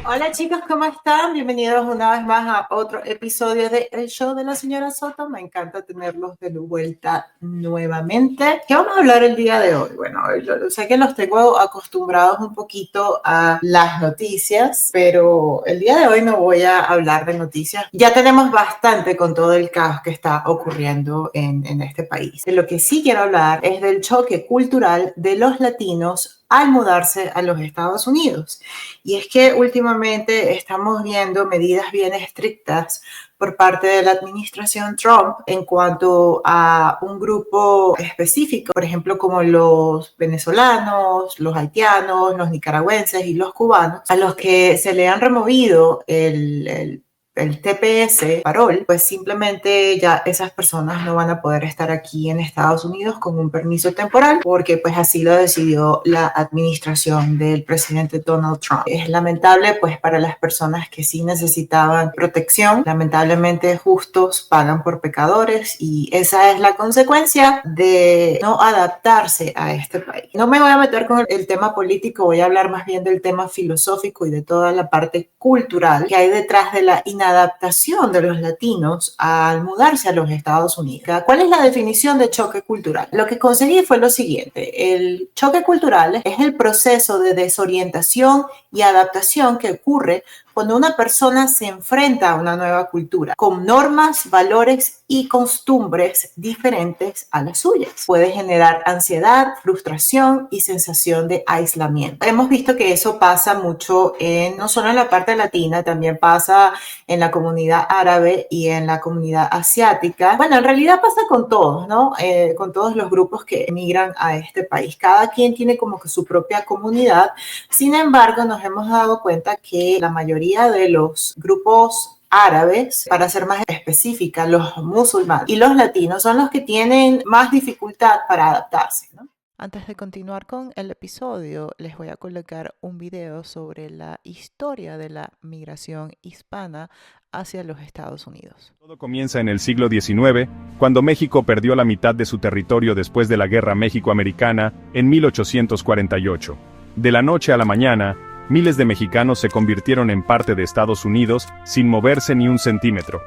Hola chicos, ¿cómo están? Bienvenidos una vez más a otro episodio de El Show de la Señora Soto. Me encanta tenerlos de vuelta nuevamente. ¿Qué vamos a hablar el día de hoy? Bueno, yo sé que los tengo acostumbrados un poquito a las noticias, pero el día de hoy no voy a hablar de noticias. Ya tenemos bastante con todo el caos que está ocurriendo en este país. De lo que sí quiero hablar es del choque cultural de los latinos al mudarse a los Estados Unidos. Y es que últimamente estamos viendo medidas bien estrictas por parte de la administración Trump en cuanto a un grupo específico, por ejemplo, como los venezolanos, los haitianos, los nicaragüenses y los cubanos, a los que se le han removido el TPS, parol, pues simplemente ya esas personas no van a poder estar aquí en Estados Unidos con un permiso temporal porque pues así lo decidió la administración del presidente Donald Trump. Es lamentable pues para las personas que sí necesitaban protección. Lamentablemente justos pagan por pecadores y esa es la consecuencia de no adaptarse a este país. No me voy a meter con el tema político, voy a hablar más bien del tema filosófico y de toda la parte cultural que hay detrás de la inadaptación de los latinos al mudarse a los Estados Unidos. ¿Cuál es la definición de choque cultural? Lo que conseguí fue lo siguiente. El choque cultural es el proceso de desorientación y adaptación que ocurre cuando una persona se enfrenta a una nueva cultura con normas, valores y costumbres diferentes a las suyas. Puede generar ansiedad, frustración y sensación de aislamiento. Hemos visto que eso pasa mucho no solo en la parte latina, también pasa en la comunidad árabe y en la comunidad asiática. Bueno, en realidad pasa con todos, ¿no? Con todos los grupos que emigran a este país. Cada quien tiene como que su propia comunidad. Sin embargo, nos hemos dado cuenta que la mayoría de los grupos árabes, para ser más específica, los musulmanes y los latinos son los que tienen más dificultad para adaptarse, ¿no? Antes de continuar con el episodio, les voy a colocar un video sobre la historia de la migración hispana hacia los Estados Unidos. Todo comienza en el siglo XIX, cuando México perdió la mitad de su territorio después de la Guerra México-Americana en 1848. De la noche a la mañana, miles de mexicanos se convirtieron en parte de Estados Unidos sin moverse ni un centímetro.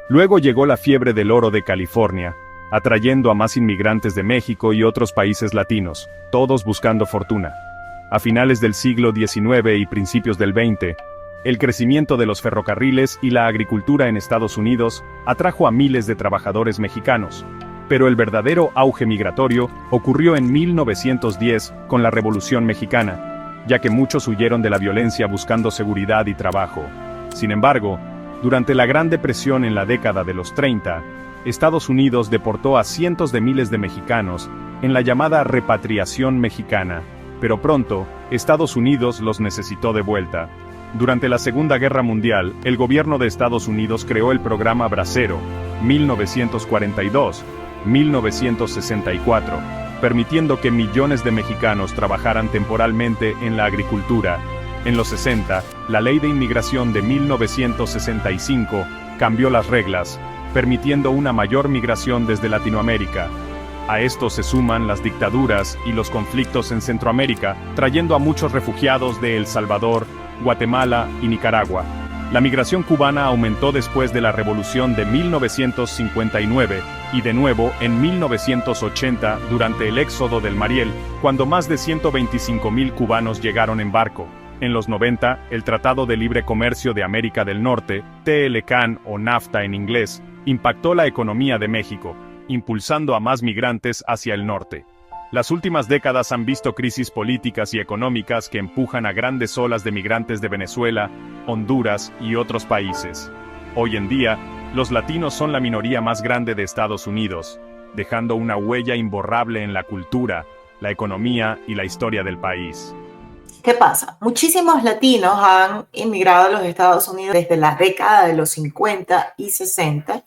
Luego llegó la fiebre del oro de California, atrayendo a más inmigrantes de México y otros países latinos, todos buscando fortuna. A finales del siglo XIX y principios del XX, el crecimiento de los ferrocarriles y la agricultura en Estados Unidos atrajo a miles de trabajadores mexicanos. Pero el verdadero auge migratorio ocurrió en 1910 con la Revolución Mexicana, ya que muchos huyeron de la violencia buscando seguridad y trabajo. Sin embargo, durante la Gran Depresión en la década de los 30, Estados Unidos deportó a cientos de miles de mexicanos en la llamada repatriación mexicana, pero pronto, Estados Unidos los necesitó de vuelta. Durante la Segunda Guerra Mundial, el gobierno de Estados Unidos creó el programa Bracero, 1942-1964, permitiendo que millones de mexicanos trabajaran temporalmente en la agricultura. En los 60, la Ley de Inmigración de 1965 cambió las reglas, permitiendo una mayor migración desde Latinoamérica. A esto se suman las dictaduras y los conflictos en Centroamérica, trayendo a muchos refugiados de El Salvador, Guatemala y Nicaragua. La migración cubana aumentó después de la Revolución de 1959 y de nuevo en 1980 durante el éxodo del Mariel, cuando más de 125,000 cubanos llegaron en barco. En los 90, el Tratado de Libre Comercio de América del Norte, TLCAN o NAFTA en inglés, impactó la economía de México, impulsando a más migrantes hacia el norte. Las últimas décadas han visto crisis políticas y económicas que empujan a grandes olas de migrantes de Venezuela, Honduras y otros países. Hoy en día, los latinos son la minoría más grande de Estados Unidos, dejando una huella imborrable en la cultura, la economía y la historia del país. ¿Qué pasa? Muchísimos latinos han inmigrado a los Estados Unidos desde la década de los 50 y 60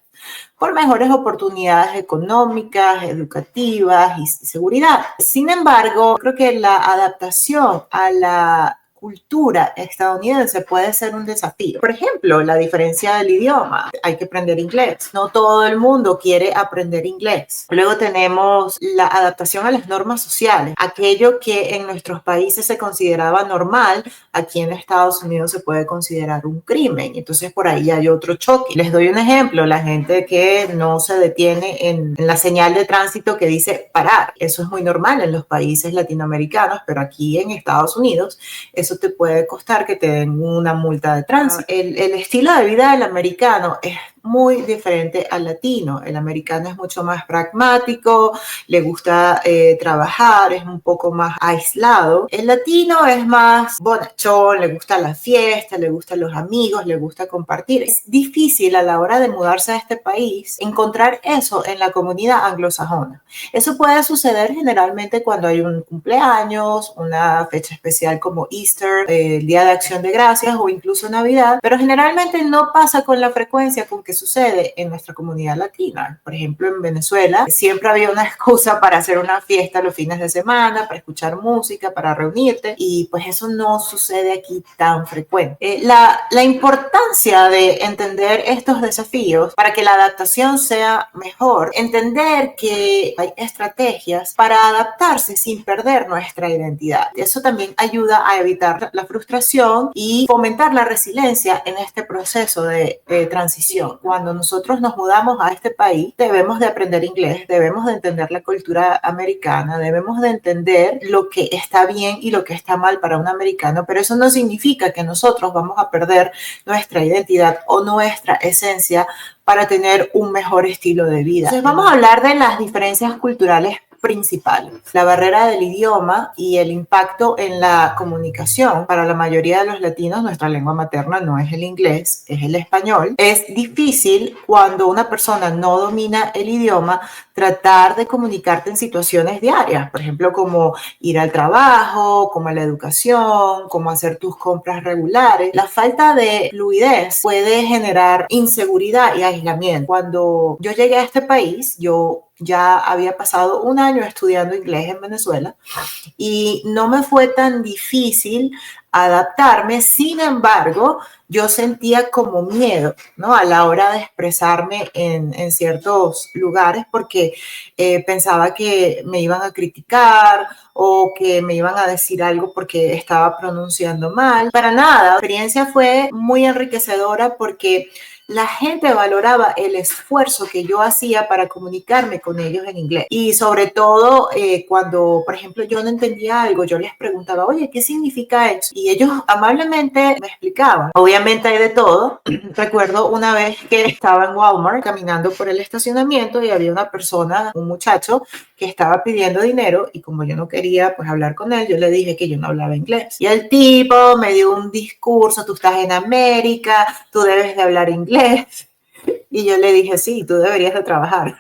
por mejores oportunidades económicas, educativas y seguridad. Sin embargo, creo que la adaptación a la cultura estadounidense puede ser un desafío. Por ejemplo, la diferencia del idioma. Hay que aprender inglés. No todo el mundo quiere aprender inglés. Luego tenemos la adaptación a las normas sociales. Aquello que en nuestros países se consideraba normal, aquí en Estados Unidos se puede considerar un crimen. Entonces por ahí hay otro choque. Les doy un ejemplo. La gente que no se detiene en la señal de tránsito que dice parar. Eso es muy normal en los países latinoamericanos, pero aquí en Estados Unidos eso te puede costar que te den una multa de tránsito. El estilo de vida del americano es muy diferente al latino. El americano es mucho más pragmático, le gusta trabajar, es un poco más aislado. El latino es más bonachón, le gusta la fiesta, le gustan los amigos, le gusta compartir. Es difícil a la hora de mudarse a este país encontrar eso en la comunidad anglosajona. Eso puede suceder generalmente cuando hay un cumpleaños, una fecha especial como Easter, el Día de Acción de Gracias o incluso Navidad, pero generalmente no pasa con la frecuencia con que sucede en nuestra comunidad latina. Por ejemplo, en Venezuela siempre había una excusa para hacer una fiesta los fines de semana, para escuchar música, para reunirte, y pues eso no sucede aquí tan frecuente. La importancia de entender estos desafíos para que la adaptación sea mejor, entender que hay estrategias para adaptarse sin perder nuestra identidad. Eso también ayuda a evitar la frustración y fomentar la resiliencia en este proceso de transición. Cuando nosotros nos mudamos a este país, debemos de aprender inglés, debemos de entender la cultura americana, debemos de entender lo que está bien y lo que está mal para un americano, pero eso no significa que nosotros vamos a perder nuestra identidad o nuestra esencia para tener un mejor estilo de vida. Entonces vamos a hablar de las diferencias culturales principales. La barrera del idioma y el impacto en la comunicación. Para la mayoría de los latinos, nuestra lengua materna no es el inglés, es el español. Es difícil cuando una persona no domina el idioma tratar de comunicarte en situaciones diarias, por ejemplo, como ir al trabajo, como a la educación, como hacer tus compras regulares. La falta de fluidez puede generar inseguridad y aislamiento. Cuando yo llegué a este país, yo ya había pasado un año estudiando inglés en Venezuela y no me fue tan difícil adaptarme. Sin embargo, yo sentía como miedo, ¿no? A la hora de expresarme en ciertos lugares porque pensaba que me iban a criticar o que me iban a decir algo porque estaba pronunciando mal. Para nada, la experiencia fue muy enriquecedora porque la gente valoraba el esfuerzo que yo hacía para comunicarme con ellos en inglés. Y sobre todo cuando, por ejemplo, yo no entendía algo, yo les preguntaba, oye, ¿qué significa eso? Y ellos amablemente me explicaban. Obviamente hay de todo. Recuerdo una vez que estaba en Walmart caminando por el estacionamiento y había una persona, un muchacho, que estaba pidiendo dinero y como yo no quería pues hablar con él, yo le dije que yo no hablaba inglés. Y el tipo me dio un discurso, tú estás en América, tú debes de hablar inglés. Y yo le dije, sí, tú deberías de trabajar.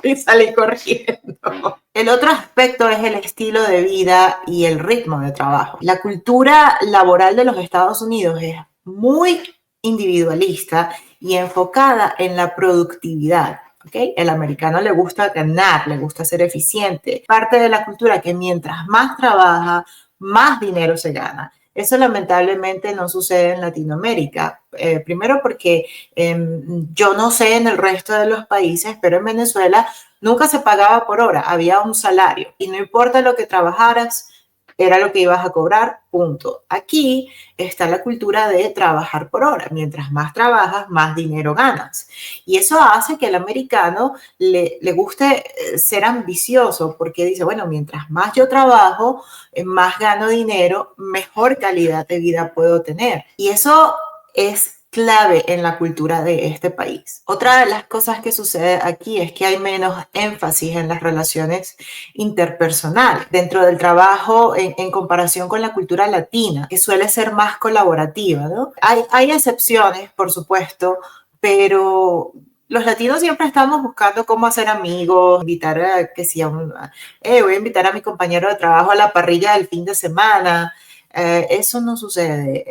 Y salí corriendo. El otro aspecto es el estilo de vida y el ritmo de trabajo. La cultura laboral de los Estados Unidos es muy individualista y enfocada en la productividad. ¿Okay? El americano le gusta ganar, le gusta ser eficiente. Parte de la cultura que mientras más trabaja, más dinero se gana. Eso lamentablemente no sucede en Latinoamérica. Primero porque yo no sé en el resto de los países, pero en Venezuela nunca se pagaba por hora, había un salario y no importa lo que trabajaras, era lo que ibas a cobrar, punto. Aquí está la cultura de trabajar por hora. Mientras más trabajas, más dinero ganas. Y eso hace que al americano le guste ser ambicioso porque dice, bueno, mientras más yo trabajo, más gano dinero, mejor calidad de vida puedo tener. Y eso es clave en la cultura de este país. Otra de las cosas que sucede aquí es que hay menos énfasis en las relaciones interpersonales dentro del trabajo en comparación con la cultura latina, que suele ser más colaborativa, ¿no? Hay excepciones, por supuesto, pero los latinos siempre estamos buscando cómo hacer amigos, invitar a que si voy a invitar a mi compañero de trabajo a la parrilla del fin de semana. Eso no sucede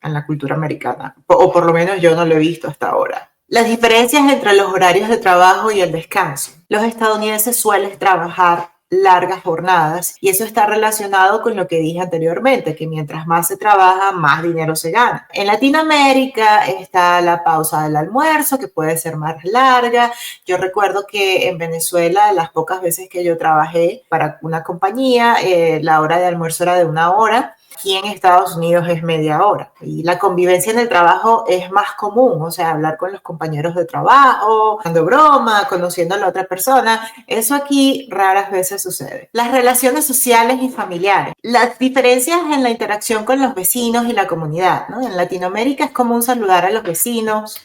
en la cultura americana, o por lo menos yo no lo he visto hasta ahora. Las diferencias entre los horarios de trabajo y el descanso. Los estadounidenses suelen trabajar largas jornadas, y eso está relacionado con lo que dije anteriormente, que mientras más se trabaja, más dinero se gana. En Latinoamérica está la pausa del almuerzo, que puede ser más larga. Yo recuerdo que en Venezuela, las pocas veces que yo trabajé para una compañía, la hora de almuerzo era de 1 hora. Aquí en Estados Unidos es media hora, y la convivencia en el trabajo es más común, o sea, hablar con los compañeros de trabajo, dando broma, conociendo a la otra persona. Eso aquí raras veces sucede. Las relaciones sociales y familiares, las diferencias en la interacción con los vecinos y la comunidad, ¿no? En Latinoamérica es común saludar a los vecinos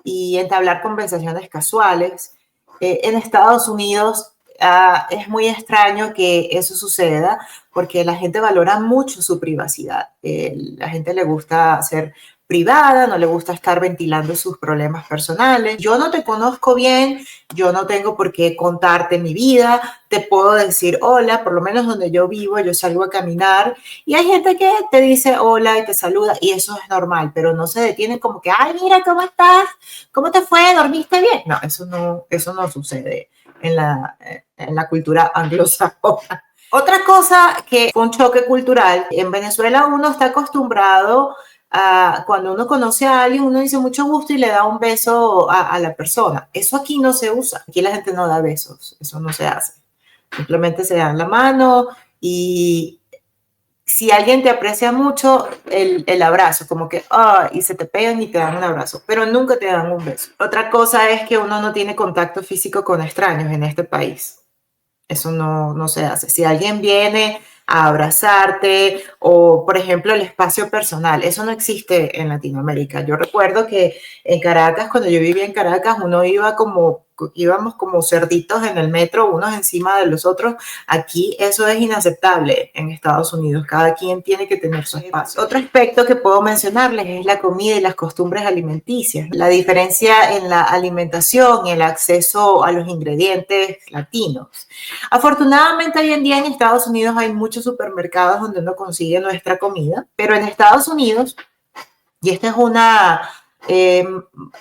y entablar conversaciones casuales. En Estados Unidos es muy extraño que eso suceda, porque la gente valora mucho su privacidad. La gente le gusta ser privada, no le gusta estar ventilando sus problemas personales. Yo no te conozco bien, yo no tengo por qué contarte mi vida, te puedo decir hola, por lo menos donde yo vivo, yo salgo a caminar y hay gente que te dice hola y te saluda, y eso es normal, pero no se detiene como que, ay, mira, ¿cómo estás? ¿Cómo te fue? ¿Dormiste bien? No, eso no sucede en la cultura anglosajona. Otra cosa que fue un choque cultural, en Venezuela uno está acostumbrado a, cuando uno conoce a alguien, uno dice mucho gusto y le da un beso a la persona. Eso aquí no se usa, aquí la gente no da besos, eso no se hace. Simplemente se dan la mano, y si alguien te aprecia mucho, el abrazo, como que, y se te pegan y te dan un abrazo, pero nunca te dan un beso. Otra cosa es que uno no tiene contacto físico con extraños en este país. Eso no se hace. Si alguien viene a abrazarte, o por ejemplo el espacio personal, eso no existe en Latinoamérica. Yo recuerdo que en Caracas, cuando yo vivía en Caracas, íbamos como cerditos en el metro, unos encima de los otros. Aquí eso es inaceptable en Estados Unidos. Cada quien tiene que tener su espacio. Otro aspecto que puedo mencionarles es la comida y las costumbres alimenticias. La diferencia en la alimentación y el acceso a los ingredientes latinos. Afortunadamente, hoy en día en Estados Unidos hay muchos supermercados donde uno consigue nuestra comida, pero en Estados Unidos, y esta es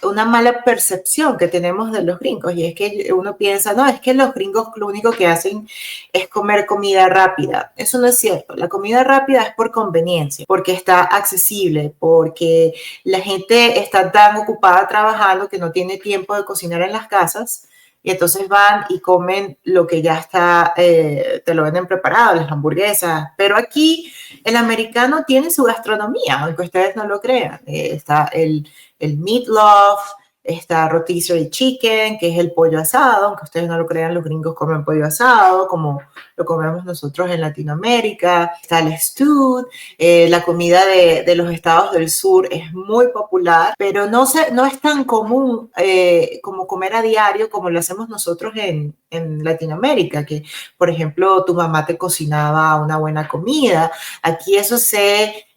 una mala percepción que tenemos de los gringos, y es que uno piensa, no, es que los gringos lo único que hacen es comer comida rápida. Eso no es cierto. La comida rápida es por conveniencia, porque está accesible, porque la gente está tan ocupada trabajando que no tiene tiempo de cocinar en las casas. Y entonces van y comen lo que ya está, te lo venden preparado, las hamburguesas. Pero aquí el americano tiene su gastronomía, aunque ustedes no lo crean. Está el meatloaf, está rotisserie chicken, que es el pollo asado, aunque ustedes no lo crean, los gringos comen pollo asado, como lo comemos nosotros en Latinoamérica. Está el stew, la comida de los estados del sur es muy popular, pero no es tan común como comer a diario como lo hacemos nosotros en Latinoamérica, que por ejemplo tu mamá te cocinaba una buena comida. Aquí eso se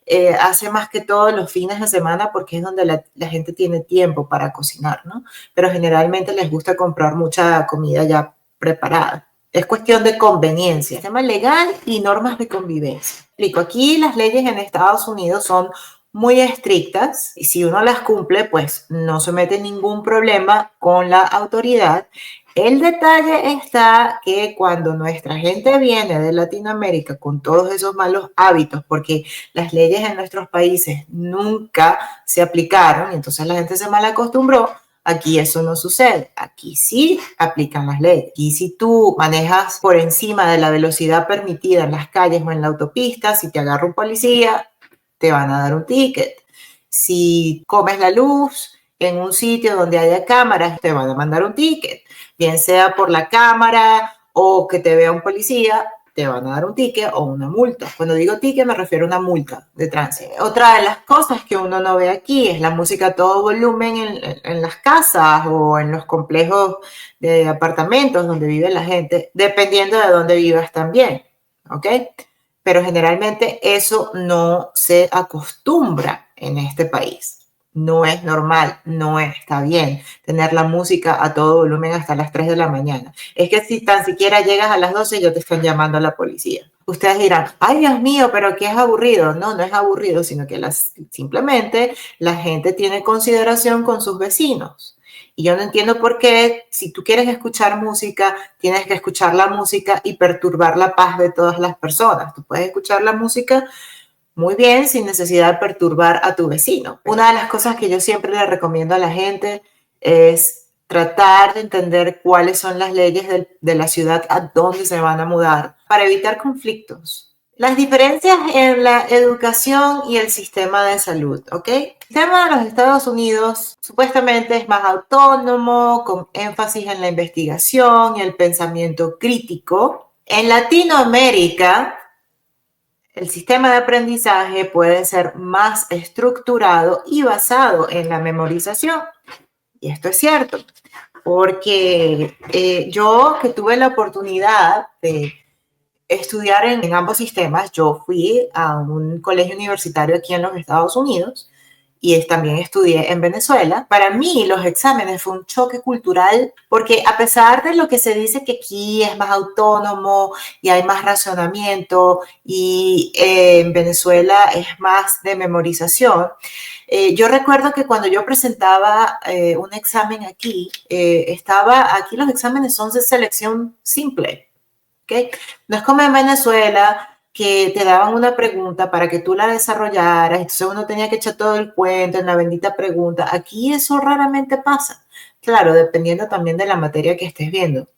hace más que todo los fines de semana, porque es donde la gente tiene tiempo para cocinar, ¿no? Pero generalmente les gusta comprar mucha comida ya preparada. Es cuestión de conveniencia. Sistema legal y normas de convivencia. Explico, aquí las leyes en Estados Unidos son muy estrictas, y si uno las cumple, pues no se mete ningún problema con la autoridad. El detalle está que cuando nuestra gente viene de Latinoamérica con todos esos malos hábitos, porque las leyes en nuestros países nunca se aplicaron, y entonces la gente se mal acostumbró, aquí eso no sucede. Aquí sí aplican las leyes. Y si tú manejas por encima de la velocidad permitida en las calles o en la autopista, si te agarra un policía, te van a dar un ticket. Si comes la luz en un sitio donde haya cámaras, te van a mandar un ticket. Bien sea por la cámara o que te vea un policía, te van a dar un ticket o una multa. Cuando digo ticket me refiero a una multa de tránsito. Otra de las cosas que uno no ve aquí es la música a todo volumen en las casas o en los complejos de apartamentos donde vive la gente, dependiendo de dónde vivas también, ¿ok? Pero generalmente eso no se acostumbra en este país. No es normal, no está bien tener la música a todo volumen hasta las 3 de la mañana. Es que si tan siquiera llegas a las 12 ya te están llamando a la policía. Ustedes dirán, ay Dios mío, pero ¿qué es aburrido? No, no es aburrido, sino que simplemente la gente tiene consideración con sus vecinos. Y yo no entiendo por qué, si tú quieres escuchar música, tienes que escuchar la música y perturbar la paz de todas las personas. Tú puedes escuchar la música muy bien sin necesidad de perturbar a tu vecino. Una de las cosas que yo siempre le recomiendo a la gente es tratar de entender cuáles son las leyes de la ciudad a donde se van a mudar para evitar conflictos. Las diferencias en la educación y el sistema de salud, ¿ok? El sistema de los Estados Unidos supuestamente es más autónomo, con énfasis en la investigación y el pensamiento crítico. En Latinoamérica, el sistema de aprendizaje puede ser más estructurado y basado en la memorización. Y esto es cierto, porque yo que tuve la oportunidad de estudiar en ambos sistemas, yo fui a un colegio universitario aquí en los Estados Unidos y también estudié en Venezuela. Para mí los exámenes fue un choque cultural porque a pesar de lo que se dice que aquí es más autónomo y hay más razonamiento y en Venezuela es más de memorización, yo recuerdo que cuando yo presentaba un examen aquí, aquí los exámenes son de selección simple. ¿Okay? No es como en Venezuela que te daban una pregunta para que tú la desarrollaras, entonces uno tenía que echar todo el cuento en la bendita pregunta. Aquí eso raramente pasa. Claro, dependiendo también de la materia que estés viendo.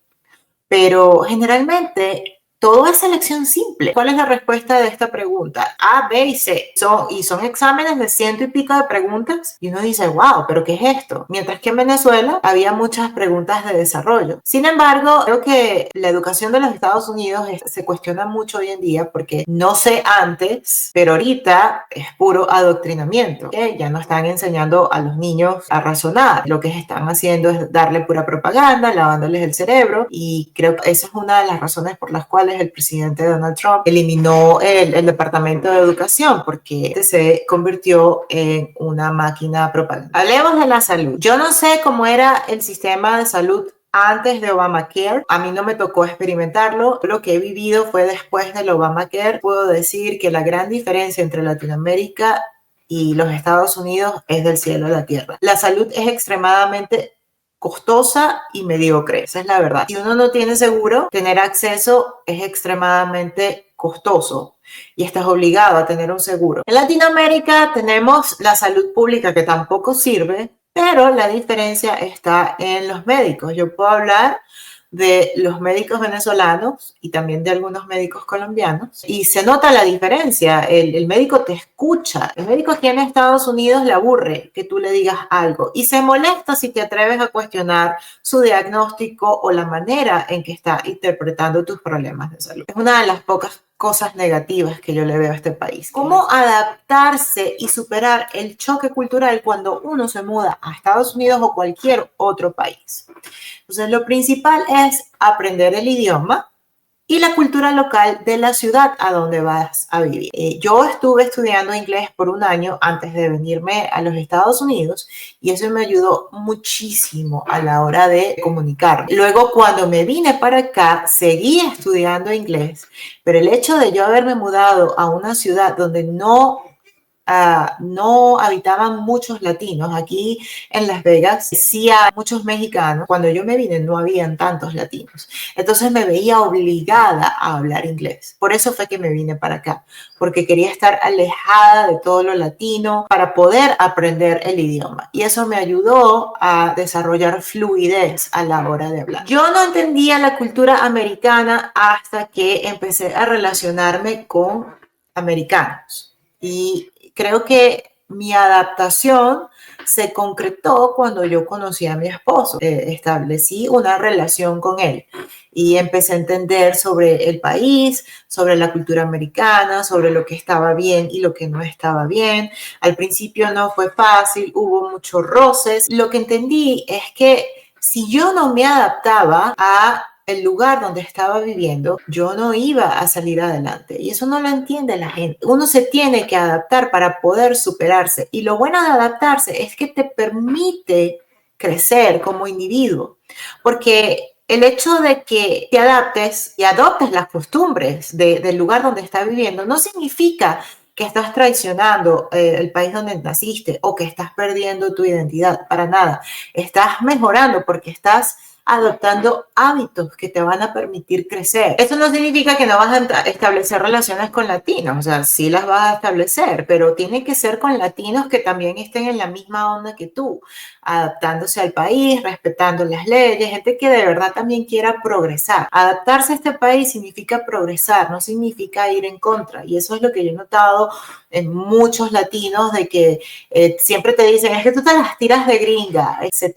Pero generalmente todo es selección simple. ¿Cuál es la respuesta de esta pregunta? A, B y C. Son exámenes de 100 y pico de preguntas y uno dice, wow, ¿pero qué es esto? Mientras que en Venezuela había muchas preguntas de desarrollo. Sin embargo, creo que la educación de los Estados Unidos se cuestiona mucho hoy en día porque no sé antes, pero ahorita es puro adoctrinamiento. ¿Okay? Ya no están enseñando a los niños a razonar. Lo que están haciendo es darle pura propaganda, lavándoles el cerebro, y creo que esa es una de las razones por las cuales el presidente Donald Trump eliminó el Departamento de Educación, porque se convirtió en una máquina propaganda. Hablemos de la salud. Yo no sé cómo era el sistema de salud antes de Obamacare. A mí no me tocó experimentarlo. Lo que he vivido fue después del Obamacare. Puedo decir que la gran diferencia entre Latinoamérica y los Estados Unidos es del cielo a la tierra. La salud es extremadamente costosa y mediocre, esa es la verdad. Si uno no tiene seguro, tener acceso es extremadamente costoso y estás obligado a tener un seguro. En Latinoamérica tenemos la salud pública que tampoco sirve, pero la diferencia está en los médicos. Yo puedo hablar de los médicos venezolanos y también de algunos médicos colombianos y se nota la diferencia. El médico te escucha. El médico aquí en Estados Unidos le aburre que tú le digas algo y se molesta si te atreves a cuestionar su diagnóstico o la manera en que está interpretando tus problemas de salud. Es una de las pocas cosas negativas que yo le veo a este país. ¿Cómo adaptarse y superar el choque cultural cuando uno se muda a Estados Unidos o cualquier otro país? Entonces, lo principal es aprender el idioma y la cultura local de la ciudad a donde vas a vivir. Yo estuve estudiando inglés por un año antes de venirme a los Estados Unidos y eso me ayudó muchísimo a la hora de comunicarme. Luego, cuando me vine para acá, seguí estudiando inglés, pero el hecho de yo haberme mudado a una ciudad donde no habitaban muchos latinos. Aquí en Las Vegas sí hay muchos mexicanos. Cuando yo me vine no habían tantos latinos. Entonces me veía obligada a hablar inglés. Por eso fue que me vine para acá, porque quería estar alejada de todo lo latino para poder aprender el idioma. Y eso me ayudó a desarrollar fluidez a la hora de hablar. Yo no entendía la cultura americana hasta que empecé a relacionarme con americanos. Y creo que mi adaptación se concretó cuando yo conocí a mi esposo. Establecí una relación con él y empecé a entender sobre el país, sobre la cultura americana, sobre lo que estaba bien y lo que no estaba bien. Al principio no fue fácil, hubo muchos roces. Lo que entendí es que si yo no me adaptaba a el lugar donde estaba viviendo, yo no iba a salir adelante. Y eso no lo entiende la gente. Uno se tiene que adaptar para poder superarse. Y lo bueno de adaptarse es que te permite crecer como individuo. Porque el hecho de que te adaptes y adoptes las costumbres del lugar donde estás viviendo no significa que estás traicionando el país donde naciste o que estás perdiendo tu identidad, para nada. Estás mejorando porque estás adoptando hábitos que te van a permitir crecer. Esto no significa que no vas a establecer relaciones con latinos, o sea, sí las vas a establecer, pero tiene que ser con latinos que también estén en la misma onda que tú, adaptándose al país, respetando las leyes, gente que de verdad también quiera progresar. Adaptarse a este país significa progresar, no significa ir en contra, y eso es lo que yo he notado en muchos latinos, de que siempre te dicen, es que tú te las tiras de gringa. Se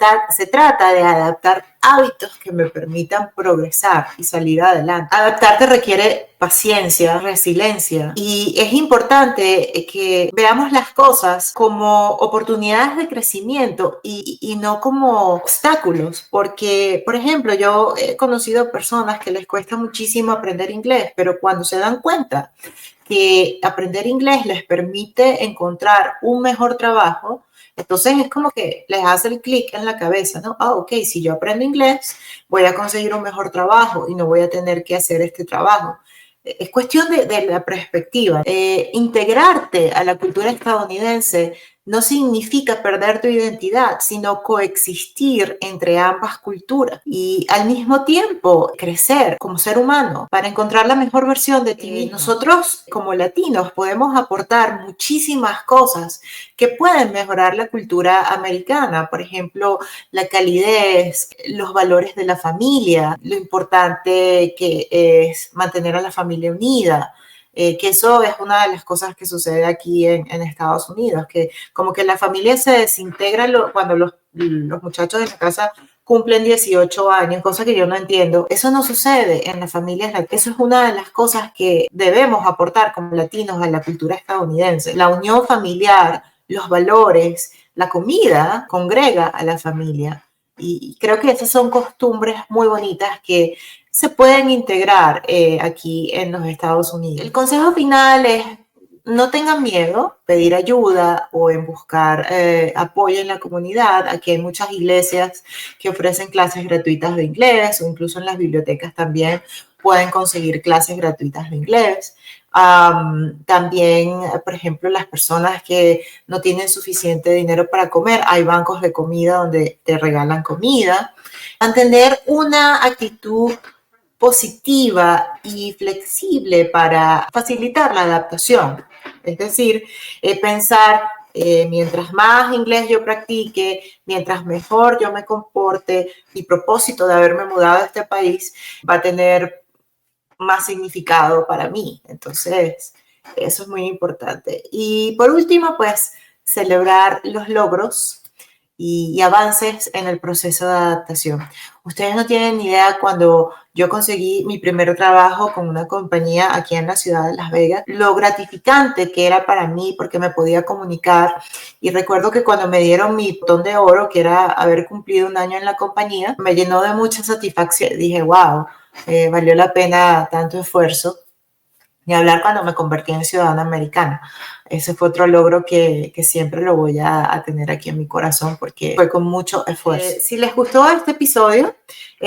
trata de adaptar hábitos que me permitan progresar y salir adelante. Adaptarte requiere paciencia, resiliencia, y es importante que veamos las cosas como oportunidades de crecimiento y no como obstáculos, porque, por ejemplo, yo he conocido personas que les cuesta muchísimo aprender inglés, pero cuando se dan cuenta que aprender inglés les permite encontrar un mejor trabajo, entonces es como que les hace el clic en la cabeza, ¿no? Ah, ok, si yo aprendo inglés, voy a conseguir un mejor trabajo y no voy a tener que hacer este trabajo. Es cuestión de la perspectiva. Integrarte a la cultura estadounidense no significa perder tu identidad, sino coexistir entre ambas culturas y al mismo tiempo crecer como ser humano para encontrar la mejor versión de ti mismo. Nosotros como latinos podemos aportar muchísimas cosas que pueden mejorar la cultura americana, por ejemplo, la calidez, los valores de la familia, lo importante que es mantener a la familia unida. Que eso es una de las cosas que sucede aquí en Estados Unidos, que como que la familia se desintegra cuando los muchachos de la casa cumplen 18 años, cosa que yo no entiendo. Eso no sucede en las familias latinas. Eso es una de las cosas que debemos aportar como latinos a la cultura estadounidense. La unión familiar, los valores, la comida congrega a la familia. Y creo que esas son costumbres muy bonitas que se pueden integrar aquí en los Estados Unidos. El consejo final es: no tengan miedo pedir ayuda o en buscar apoyo en la comunidad. Aquí hay muchas iglesias que ofrecen clases gratuitas de inglés, o incluso en las bibliotecas también pueden conseguir clases gratuitas de inglés. También, por ejemplo, las personas que no tienen suficiente dinero para comer, hay bancos de comida donde te regalan comida. Mantener una actitud positiva y flexible para facilitar la adaptación. Es decir, pensar, mientras más inglés yo practique, mientras mejor yo me comporte, mi propósito de haberme mudado a este país va a tener más significado para mí. Entonces, eso es muy importante. Y por último, pues, celebrar los logros y avances en el proceso de adaptación. Ustedes no tienen ni idea, cuando yo conseguí mi primer trabajo con una compañía aquí en la ciudad de Las Vegas, lo gratificante que era para mí, porque me podía comunicar. Y recuerdo que cuando me dieron mi botón de oro, que era haber cumplido un año en la compañía, me llenó de mucha satisfacción. Dije, wow, valió la pena tanto esfuerzo. Ni hablar cuando me convertí en ciudadana americana. Ese fue otro logro que siempre lo voy a tener aquí en mi corazón, porque fue con mucho esfuerzo. Si les gustó este episodio,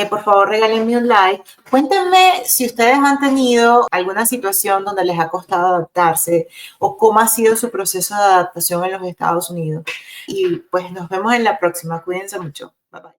por favor regálenme un like. Cuéntenme si ustedes han tenido alguna situación donde les ha costado adaptarse, o cómo ha sido su proceso de adaptación en los Estados Unidos. Y pues nos vemos en la próxima. Cuídense mucho. Bye bye.